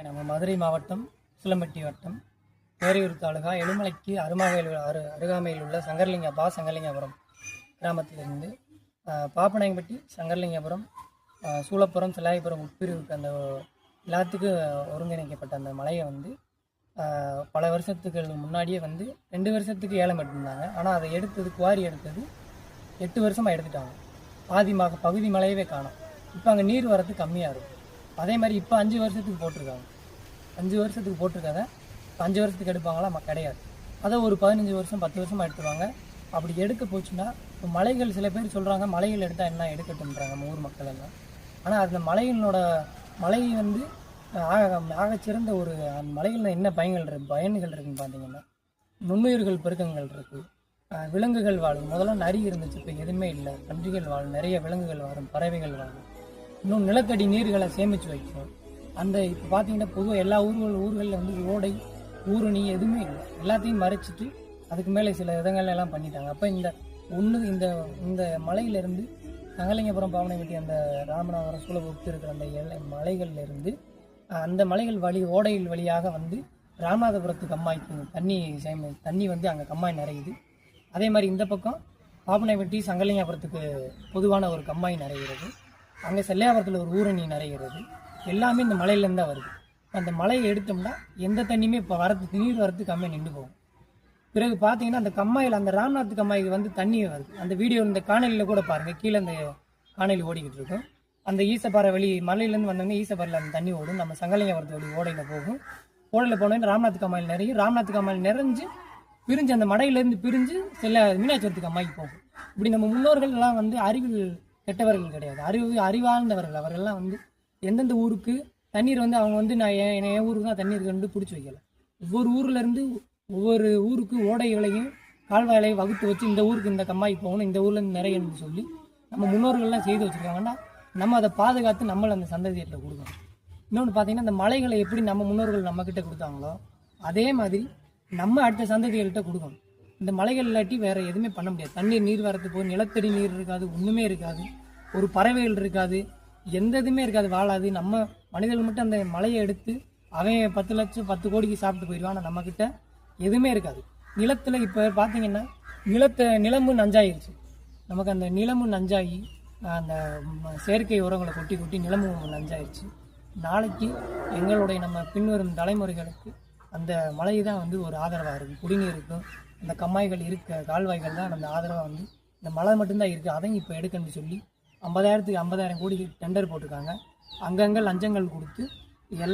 நம்ம மதுரை மாவட்டம் உசிலம்பட்டி வட்டம் பேரையூர் தாலுகா எழுமலைக்கு அருகாமையில் உள்ள சங்கரலிங்கபுரம் கிராமத்திலிருந்து பாப்பநாயம்பட்டி, சங்கரலிங்கபுரம், சூளப்புரம், சிலாயபுரம் உட்பிரிவுக்கு அந்த எல்லாத்துக்கும் ஒருங்கிணைக்கப்பட்ட அந்த மலையை வந்து பல வருஷத்துக்கு முன்னாடியே வந்து 2 வருஷத்துக்கு ஏலம் எடுத்திருந்தாங்க. ஆனால் அதை குவாரி எடுத்தது 8 வருஷமாக எடுத்துட்டாங்க. பகுதி மலையவே காணும். இப்போ அங்கே நீர் வரது கம்மியாக இருக்கும். அதே மாதிரி இப்போ 5 வருஷத்துக்கு போட்டிருக்காங்க. 5 வருஷத்துக்கு போட்டிருக்காங்க. 5 வருஷத்துக்கு எடுப்பாங்களா? கிடையாது. அதை ஒரு 15 வருஷம் 10 வருஷமாக எடுத்துருவாங்க. அப்படி எடுக்க போச்சுன்னா இப்போ மலைகள் சில பேர் சொல்கிறாங்க மலைகள் எடுத்தால் என்ன எடுக்கட்டும்ன்றாங்க நம்ம ஊர் மக்கள் எல்லாம். ஆனால் அந்த மலை வந்து ஆகச்சிறந்த ஒரு அந்த மலைகளில் என்ன பயன்கள் இருக்குன்னு பார்த்தீங்கன்னா, நுண்ணுயிர்கள் பெருக்கங்கள் இருக்குது, விலங்குகள் வாழும். முதல்ல நரி இருந்துச்சு, இப்போ எதுவுமே இல்லை. பன்றிகள் வாழும், நிறைய விலங்குகள் வாழும், பறவைகள் வாழும். இன்னும் நிலத்தடி நீர்களை சேமித்து வைக்கும். அந்த இப்போ பார்த்தீங்கன்னா பொதுவாக எல்லா ஊர்களில் வந்து ஓடை, ஊரணி எதுவுமே இல்லை. எல்லாத்தையும் மறைச்சிட்டு அதுக்கு மேலே சில இடங்கள் எல்லாம் பண்ணிட்டாங்க. அப்போ இந்த மலையிலேருந்து சங்கரலிங்கபுரம், பாப்பநாயம்பட்டி, அந்த ராமநாதபுரம், சூளப்புரம் இருக்கிற அந்த மலைகள்லேருந்து அந்த மலைகள் ஓடைகள் வழியாக வந்து ராமநாதபுரத்துக்கு கம்மாய்க்கு தண்ணி வந்து அங்கே கம்மாய் நிறையுது. அதே மாதிரி இந்த பக்கம் பாப்பநாயம்பட்டி, சங்கரலிங்கபுரத்துக்கு பொதுவான ஒரு கம்மாய் நிறைகிறது. அங்கே செல்லையாபுரத்தில் ஒரு ஊரணி நிறைகிறது. எல்லாமே இந்த மலையிலேருந்து தான் வருது. அந்த மலையை எடுத்தோம்னா எந்த தண்ணியுமே இப்போ நீர் வரத்துக்கு கம்மியாக நின்று போகும். பிறகு பார்த்தீங்கன்னா அந்த கம்மாயில், அந்த ராமநாத் கம்மாய்க்கு வந்து தண்ணி வருது. அந்த வீடியோ இந்த காணொலியில் கூட பாருங்கள், கீழே அந்த காணொலி ஓடிக்கிட்டு இருக்கும். அந்த ஈசப்பாறை மலையிலேருந்து வந்தவங்க ஈசப்பாறையில் அந்த தண்ணி ஓடும். நம்ம சங்கரலிங்கபுரத்து ஓடையில் போகும். ஓடையில் போனோன்னு ராமநாத் கம்மாயில் நிறையும். ராமநாத் கம்மாயில் நிறைஞ்சு பிரிஞ்சு அந்த மடையிலேருந்து பிரிஞ்சு மீனாட்சிபுரத்துக்கு அம்மாய்க்கு போகும். இப்படி நம்ம முன்னோர்கள்லாம் வந்து அறிவில் கெட்டவர்கள் கிடையாது, அறிவாழ்ந்தவர்கள். அவர்கள்லாம் வந்து எந்தெந்த ஊருக்கு தண்ணீர் வந்து அவங்க வந்து நான் என் ஊருக்கு தான் தண்ணீர் கண்டு பிடிச்சி வைக்கல. ஒவ்வொரு ஊர்லேருந்து ஒவ்வொரு ஊருக்கு ஓடைகளையும் கால்வாயிலையும் வகுத்து வச்சு இந்த ஊருக்கு இந்த கம்மாய்க்கு போகணும், இந்த ஊர்லேருந்து நிறையன்னு சொல்லி நம்ம முன்னோர்கள்லாம் செய்து வச்சுருக்காங்கன்னா நம்ம அதை பாதுகாத்து நம்மளை அந்த சந்ததியிட்ட கொடுக்கணும். இன்னொன்று பார்த்தீங்கன்னா, இந்த மலைகளை எப்படி நம்ம முன்னோர்கள் நம்மக்கிட்ட கொடுத்தாங்களோ அதே மாதிரி நம்ம அடுத்த சந்ததிகள்கிட்ட கொடுக்கணும். இந்த மலைகள் இல்லாட்டி வேறு எதுவுமே பண்ண முடியாது. நீர் வரத்துக்கு போய் நிலத்தடி நீர் இருக்காது, ஒன்றுமே இருக்காது, ஒரு பறவைகள் இருக்காது, எந்த இதுவுமே இருக்காது, வாழாது. நம்ம மனிதர்கள் மட்டும் அந்த மலையை எடுத்து அவன் 10 லட்சம் 10 கோடிக்கு சாப்பிட்டு போயிடுவான். ஆனால் நம்மக்கிட்ட எதுவுமே இருக்காது. நிலத்தில் இப்போ பார்த்தீங்கன்னா நிலமும் நஞ்சாயிருச்சு. நமக்கு அந்த நிலமும் நஞ்சாகி அந்த செயற்கை உரங்களை கொட்டி நிலமும் நஞ்சாயிருச்சு. நாளைக்கு எங்களுடைய நம்ம பின்வரும் தலைமுறைகளுக்கு அந்த மலை தான் வந்து ஒரு ஆதரவாக இருக்கும். குடிநீருக்கும் அந்த கம்மாய்கள் கால்வாய்கள் தான் அந்த ஆதரவாக வந்து இந்த மலை மட்டும்தான் இருக்குது. அதையும் இப்போ எடுக்கணும்னு சொல்லி 50,000 கோடி டெண்டர் போட்டிருக்காங்க. அங்கங்கே லஞ்சங்கள் கொடுத்து எல்லாம்